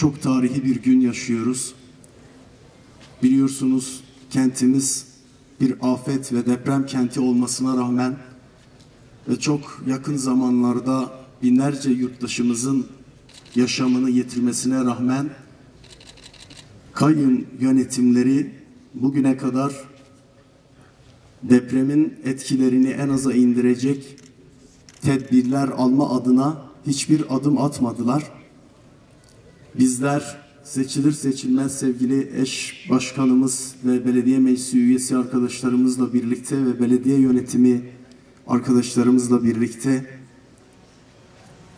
Çok tarihi bir gün yaşıyoruz. Biliyorsunuz kentimiz bir afet ve deprem kenti olmasına rağmen ve çok yakın zamanlarda binlerce yurttaşımızın yaşamını yitirmesine rağmen kayyum yönetimleri bugüne kadar depremin etkilerini en aza indirecek tedbirler alma adına hiçbir adım atmadılar. Bizler seçilir seçilmez sevgili eş başkanımız ve belediye meclisi üyesi arkadaşlarımızla birlikte ve belediye yönetimi arkadaşlarımızla birlikte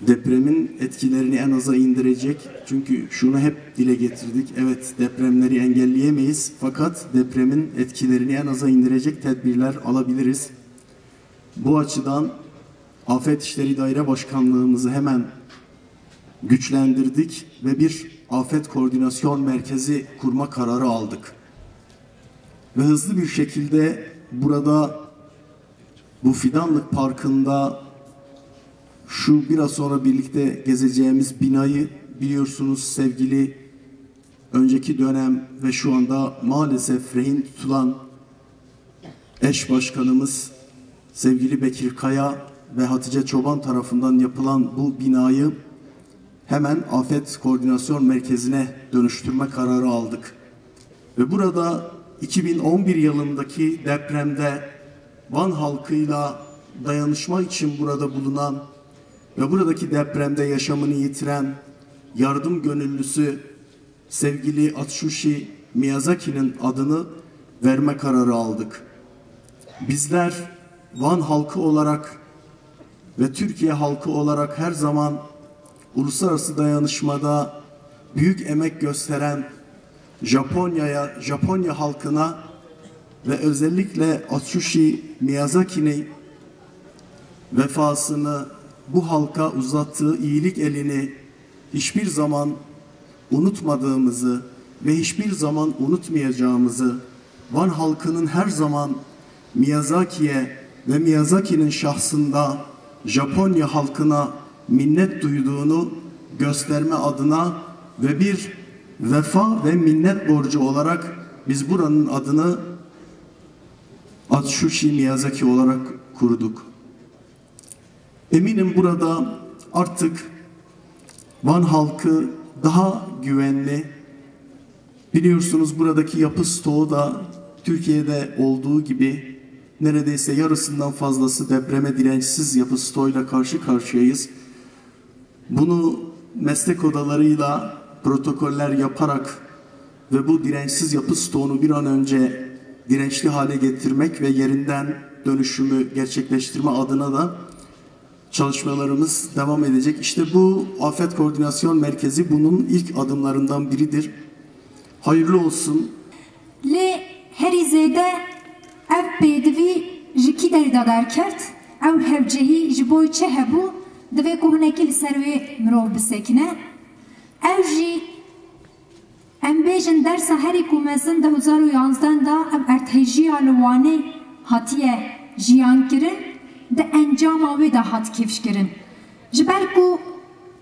depremin etkilerini en aza indirecek. Çünkü şunu hep dile getirdik. Evet, depremleri engelleyemeyiz fakat depremin etkilerini en aza indirecek tedbirler alabiliriz. Bu açıdan Afet İşleri Daire Başkanlığımızı hemen güçlendirdik ve bir afet koordinasyon merkezi kurma kararı aldık. Ve hızlı bir şekilde burada bu Fidanlık Parkı'nda şu biraz sonra birlikte gezeceğimiz binayı biliyorsunuz sevgili önceki dönem ve şu anda maalesef rehin tutulan eş başkanımız sevgili Bekir Kaya ve Hatice Çoban tarafından yapılan bu binayı hemen Afet Koordinasyon Merkezi'ne dönüştürme kararı aldık. Ve burada 2011 yılındaki depremde Van halkıyla dayanışma için burada bulunan ve buradaki depremde yaşamını yitiren yardım gönüllüsü sevgili Atsushi Miyazaki'nin adını verme kararı aldık. Bizler Van halkı olarak ve Türkiye halkı olarak her zaman uluslararası dayanışmada büyük emek gösteren Japonya halkına ve özellikle Atsushi Miyazaki'nin vefasını, bu halka uzattığı iyilik elini hiçbir zaman unutmadığımızı ve hiçbir zaman unutmayacağımızı, Van halkının her zaman Miyazaki'ye ve Miyazaki'nin şahsında Japonya halkına minnet duyduğunu gösterme adına ve bir vefa ve minnet borcu olarak biz buranın adını Atsushi Miyazaki olarak kurduk. Eminim burada artık Van halkı daha güvenli. Biliyorsunuz buradaki yapı stoğu da Türkiye'de olduğu gibi neredeyse yarısından fazlası depreme dirençsiz yapı stoğuyla karşı karşıyayız. Bunu meslek odalarıyla protokoller yaparak ve bu dirençsiz yapı stoğunu bir an önce dirençli hale getirmek ve yerinden dönüşümü gerçekleştirme adına da çalışmalarımız devam edecek. İşte bu Afet Koordinasyon Merkezi bunun ilk adımlarından biridir. Hayırlı olsun. Le herizede ev peydevi jiki derda derkert ev hevcehi jiboy çehebu dve kuhnekil serve mirov bisekine ev ji embejin dersa heri kumezin 2011 da ev ertejiya lwane hatiye jiyan kirin de encama ve da hat kefş kirin jiber ku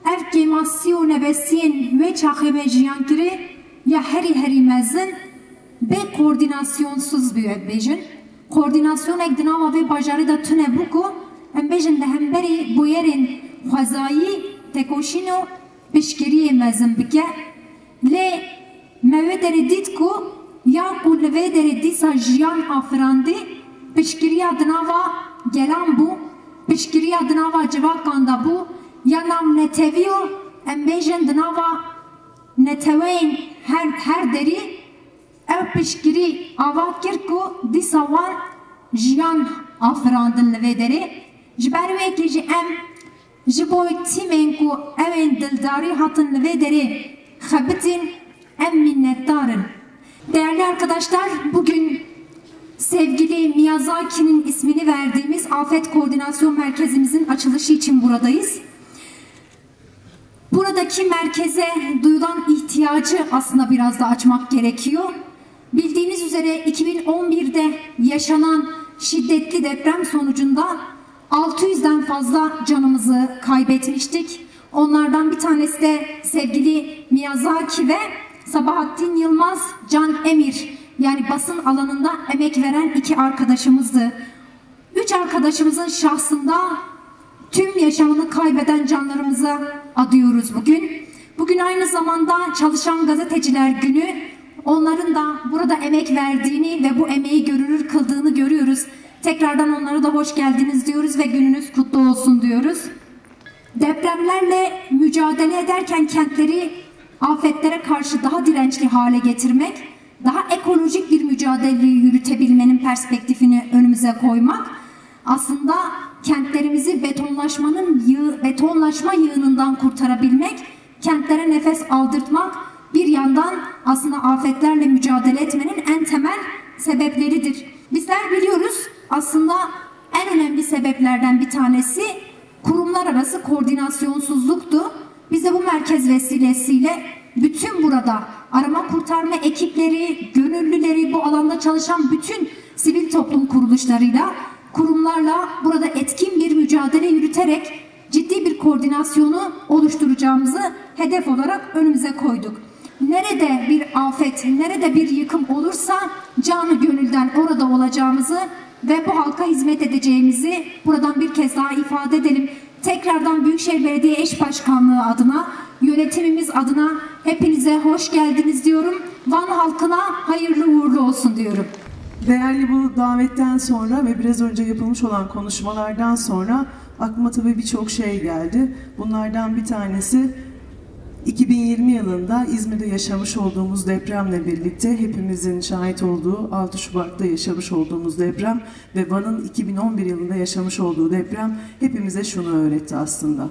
ev kemasyon nebesiyen ve çakhebe jiyan kiri ya heri mezin be koordinasyonsuz bir embejin koordinasyon ekdinava ve bajarı da tüne buku embejin de hemberi bu yerin xwazayî tekoşino pişkiriye mezin bike le meve dere dit ku ya ku leve dere dîsa jiyan afirandî pişkiriya dinava gelan bu pişkiriya dinava civakan da bu ya nam neteviyo embejin dinava neteveyn her deri ev pişkiri ava kir ku disawan jiyan afirandin li deri ji ber wê kê jî em ji bo tîmên ku evên dildarî hatin li deri xebitin em minnetdarin. Değerli arkadaşlar, bugün sevgili Miyazaki'nin ismini verdiğimiz Afet Koordinasyon Merkezimizin açılışı için buradayız. Buradaki merkeze duyulan ihtiyacı aslında biraz da açmak gerekiyor. Bildiğiniz üzere 2011'de yaşanan şiddetli deprem sonucunda 600'den fazla canımızı kaybetmiştik. Onlardan bir tanesi de sevgili Miyazaki ve Sabahattin Yılmaz, Can Emir, yani basın alanında emek veren 2 arkadaşımızdı. 3 arkadaşımızın şahsında tüm yaşamını kaybeden canlarımıza adıyoruz bugün. Bugün aynı zamanda Çalışan Gazeteciler Günü. Onların da burada emek verdiğini ve bu emeği görünür kıldığını görüyoruz. Tekrardan onlara da hoş geldiniz diyoruz ve gününüz kutlu olsun diyoruz. Depremlerle mücadele ederken kentleri afetlere karşı daha dirençli hale getirmek, daha ekolojik bir mücadeleyi yürütebilmenin perspektifini önümüze koymak, aslında kentlerimizi betonlaşma yığınından kurtarabilmek, kentlere nefes aldırtmak bir yandan aslında afetlerle mücadele etmenin en temel sebepleridir. Bizler biliyoruz, aslında en önemli sebeplerden bir tanesi kurumlar arası koordinasyonsuzluktu. Biz de bu merkez vesilesiyle bütün burada arama kurtarma ekipleri, gönüllüleri, bu alanda çalışan bütün sivil toplum kuruluşlarıyla, kurumlarla burada etkin bir mücadele yürüterek ciddi bir koordinasyonu oluşturacağımızı hedef olarak önümüze koyduk. Nerede bir afet, nerede bir yıkım olursa canı gönülden orada olacağımızı ve bu halka hizmet edeceğimizi buradan bir kez daha ifade edelim. Tekrardan Büyükşehir Belediye Eş Başkanlığı adına, yönetimimiz adına hepinize hoş geldiniz diyorum. Van halkına hayırlı uğurlu olsun diyorum. Değerli bu davetten sonra ve biraz önce yapılmış olan konuşmalardan sonra aklıma tabii birçok şey geldi. Bunlardan bir tanesi 2020 yılında İzmir'de yaşamış olduğumuz depremle birlikte hepimizin şahit olduğu 6 Şubat'ta yaşamış olduğumuz deprem ve Van'ın 2011 yılında yaşamış olduğu deprem hepimize şunu öğretti aslında.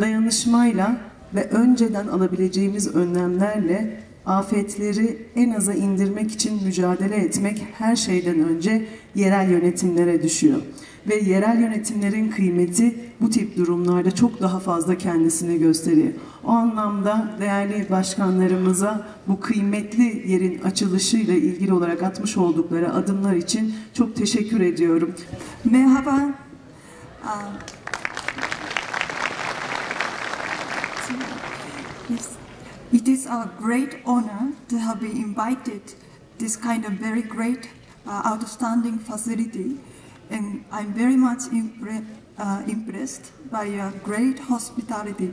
Dayanışmayla ve önceden alabileceğimiz önlemlerle afetleri en aza indirmek için mücadele etmek her şeyden önce yerel yönetimlere düşüyor. Ve yerel yönetimlerin kıymeti bu tip durumlarda çok daha fazla kendisini gösteriyor. O anlamda değerli başkanlarımıza bu kıymetli yerin açılışıyla ilgili olarak atmış oldukları adımlar için çok teşekkür ediyorum. Merhaba. It is a great honor to have been invited this kind of very great outstanding facility, and I'm very much impressed by your great hospitality.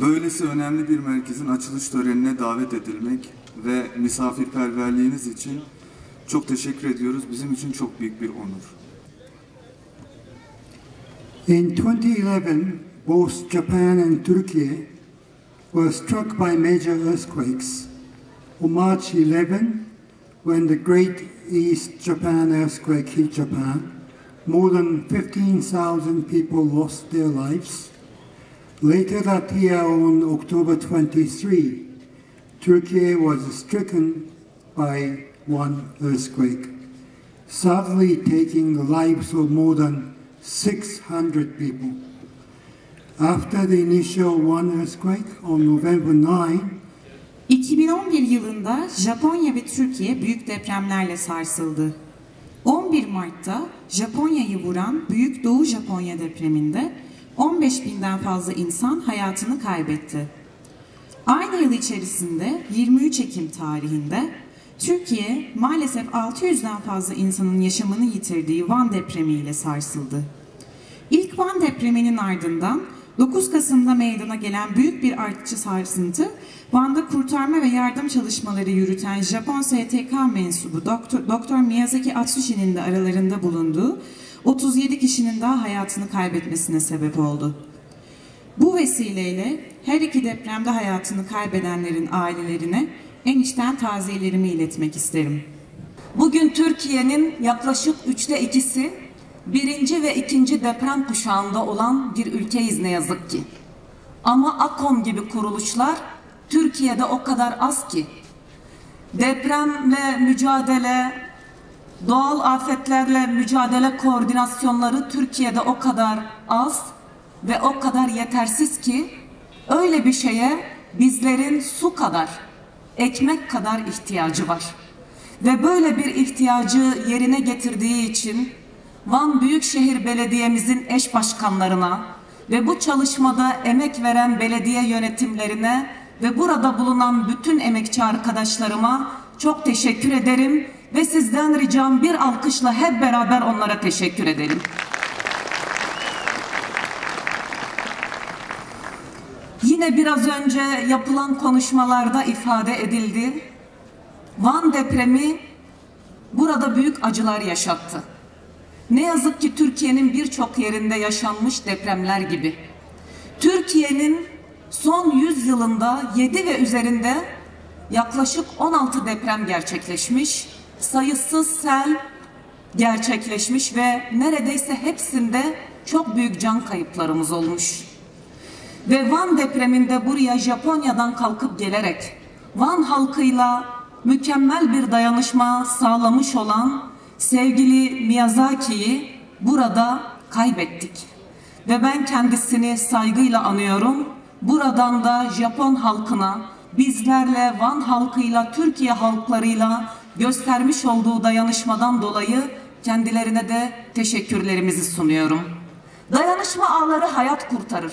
Böylesi önemli bir merkezin açılış törenine davet edilmek ve misafirperverliğiniz için çok teşekkür ediyoruz. Bizim için çok büyük bir onur. In 2011, both Japan and Turkey were struck by major earthquakes. On March 11, when the Great East Japan earthquake hit Japan, more than 15,000 people lost their lives. Later that year, on October 23, Turkey was stricken by one earthquake, sadly taking the lives of more than 600 people. After the initial one earthquake on November 9, 2011 yılında Japonya ve Türkiye büyük depremlerle sarsıldı. 11 Mart'ta Japonya'yı vuran Büyük Doğu Japonya depreminde 15.000'den fazla insan hayatını kaybetti. Aynı yıl içerisinde 23 Ekim tarihinde Türkiye maalesef 600'den fazla insanın yaşamını yitirdiği Van depremiyle sarsıldı. İlk Van depreminin ardından 9 Kasım'da meydana gelen büyük bir artçı sarsıntı, Van'da kurtarma ve yardım çalışmaları yürüten Japon STK mensubu Doktor Miyazaki Atsushi'nin de aralarında bulunduğu 37 kişinin daha hayatını kaybetmesine sebep oldu. Bu vesileyle her iki depremde hayatını kaybedenlerin ailelerine en içten taziyelerimi iletmek isterim. Bugün Türkiye'nin yaklaşık 2/3'ü birinci ve ikinci deprem kuşağında olan bir ülkeyiz ne yazık ki. Ama AKOM gibi kuruluşlar Türkiye'de o kadar az ki. Depremle mücadele, doğal afetlerle mücadele koordinasyonları Türkiye'de o kadar az ve o kadar yetersiz ki öyle bir şeye bizlerin su kadar, ekmek kadar ihtiyacı var. Ve böyle bir ihtiyacı yerine getirdiği için Van Büyükşehir Belediye'mizin eş başkanlarına ve bu çalışmada emek veren belediye yönetimlerine ve burada bulunan bütün emekçi arkadaşlarıma çok teşekkür ederim ve sizden ricam bir alkışla hep beraber onlara teşekkür edelim. Yine biraz önce yapılan konuşmalarda ifade edildi. Van depremi burada büyük acılar yaşattı. Ne yazık ki Türkiye'nin birçok yerinde yaşanmış depremler gibi. Türkiye'nin son 100 yılında 7 ve üzerinde yaklaşık 16 deprem gerçekleşmiş, sayısız sel gerçekleşmiş ve neredeyse hepsinde çok büyük can kayıplarımız olmuş. Ve Van depreminde buraya Japonya'dan kalkıp gelerek Van halkıyla mükemmel bir dayanışma sağlamış olan sevgili Miyazaki'yi burada kaybettik. Ve ben kendisini saygıyla anıyorum. Buradan da Japon halkına, bizlerle, Van halkıyla, Türkiye halklarıyla göstermiş olduğu dayanışmadan dolayı kendilerine de teşekkürlerimizi sunuyorum. Dayanışma ağları hayat kurtarır.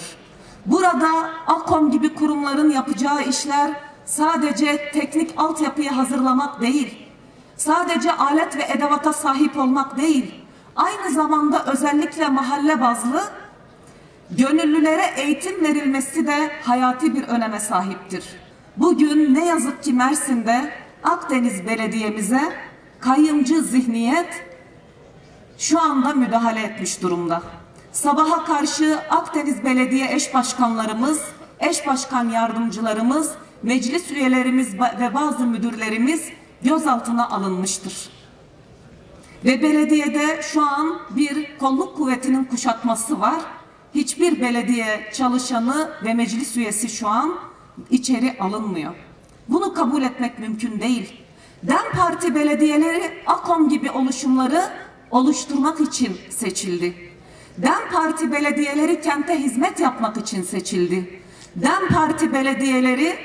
Burada AKOM gibi kurumların yapacağı işler sadece teknik altyapıyı hazırlamak değil, sadece alet ve edevata sahip olmak değil, aynı zamanda özellikle mahalle bazlı gönüllülere eğitim verilmesi de hayati bir öneme sahiptir. Bugün ne yazık ki Mersin'de Akdeniz Belediye'mize kayyımcı zihniyet şu anda müdahale etmiş durumda. Sabaha karşı Akdeniz Belediye eş başkanlarımız, eş başkan yardımcılarımız, meclis üyelerimiz ve bazı müdürlerimiz gözaltına alınmıştır. Ve belediyede şu an bir kolluk kuvvetinin kuşatması var. Hiçbir belediye çalışanı ve meclis üyesi şu an içeri alınmıyor. Bunu kabul etmek mümkün değil. DEM Parti belediyeleri AKOM gibi oluşumları oluşturmak için seçildi. DEM Parti belediyeleri kente hizmet yapmak için seçildi. DEM Parti belediyeleri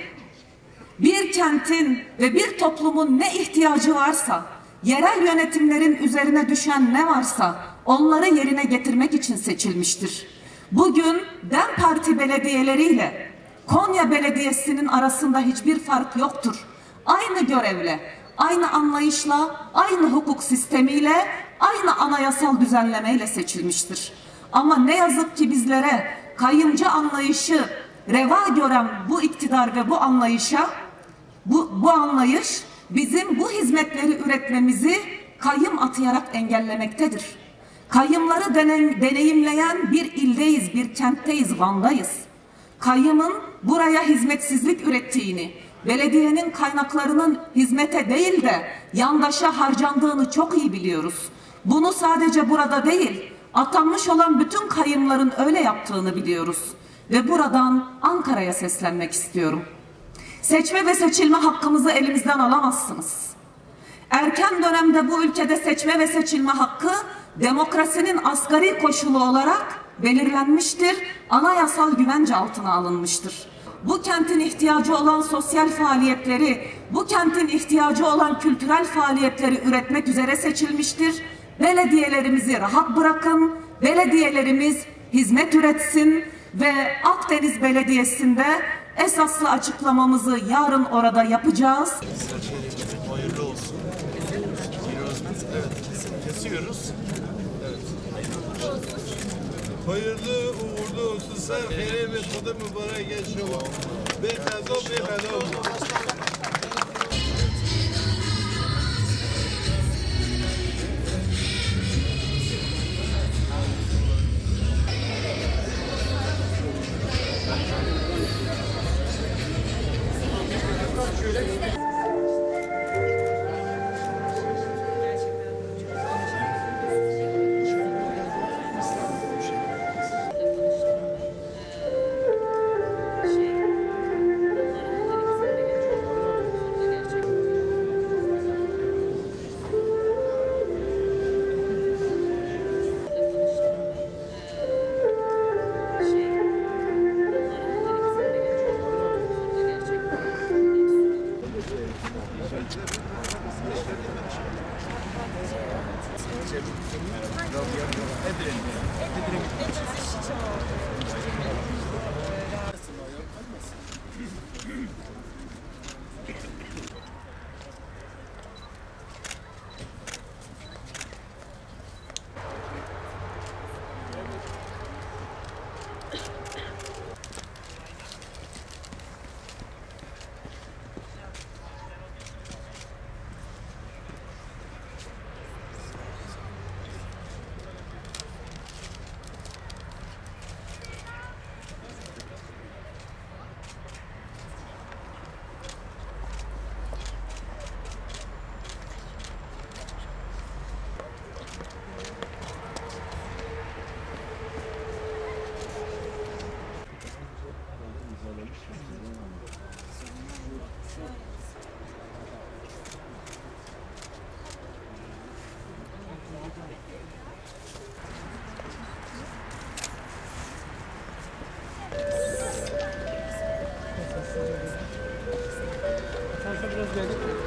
bir kentin ve bir toplumun ne ihtiyacı varsa, yerel yönetimlerin üzerine düşen ne varsa onları yerine getirmek için seçilmiştir. Bugün DEM Parti belediyeleriyle Konya Belediyesi'nin arasında hiçbir fark yoktur. Aynı görevle, aynı anlayışla, aynı hukuk sistemiyle, aynı anayasal düzenlemeyle seçilmiştir. Ama ne yazık ki bizlere kayyımcı anlayışı reva gören bu iktidar ve bu anlayışa, bu anlayış bizim bu hizmetleri üretmemizi kayyım atayarak engellemektedir. Kayyımları deneyimleyen bir ildeyiz, bir kentteyiz, Van'dayız. Kayyımın buraya hizmetsizlik ürettiğini, belediyenin kaynaklarının hizmete değil de yandaşa harcandığını çok iyi biliyoruz. Bunu sadece burada değil, atanmış olan bütün kayyımların öyle yaptığını biliyoruz. Ve buradan Ankara'ya seslenmek istiyorum. Seçme ve seçilme hakkımızı elimizden alamazsınız. Erken dönemde bu ülkede seçme ve seçilme hakkı demokrasinin asgari koşulu olarak belirlenmiştir, anayasal güvence altına alınmıştır. Bu kentin ihtiyacı olan sosyal faaliyetleri, bu kentin ihtiyacı olan kültürel faaliyetleri üretmek üzere seçilmiştir. Belediyelerimizi rahat bırakın, belediyelerimiz hizmet üretsin ve Akdeniz Belediyesi'nde esaslı açıklamamızı yarın orada yapacağız. Hayırlı olsun. Evet, kesiyoruz. Evet. Hayırlı uğurlu olsun. Serferi ve tadı mübarek yaşama. Ve kazo ve bela olsun. Biraz verdik.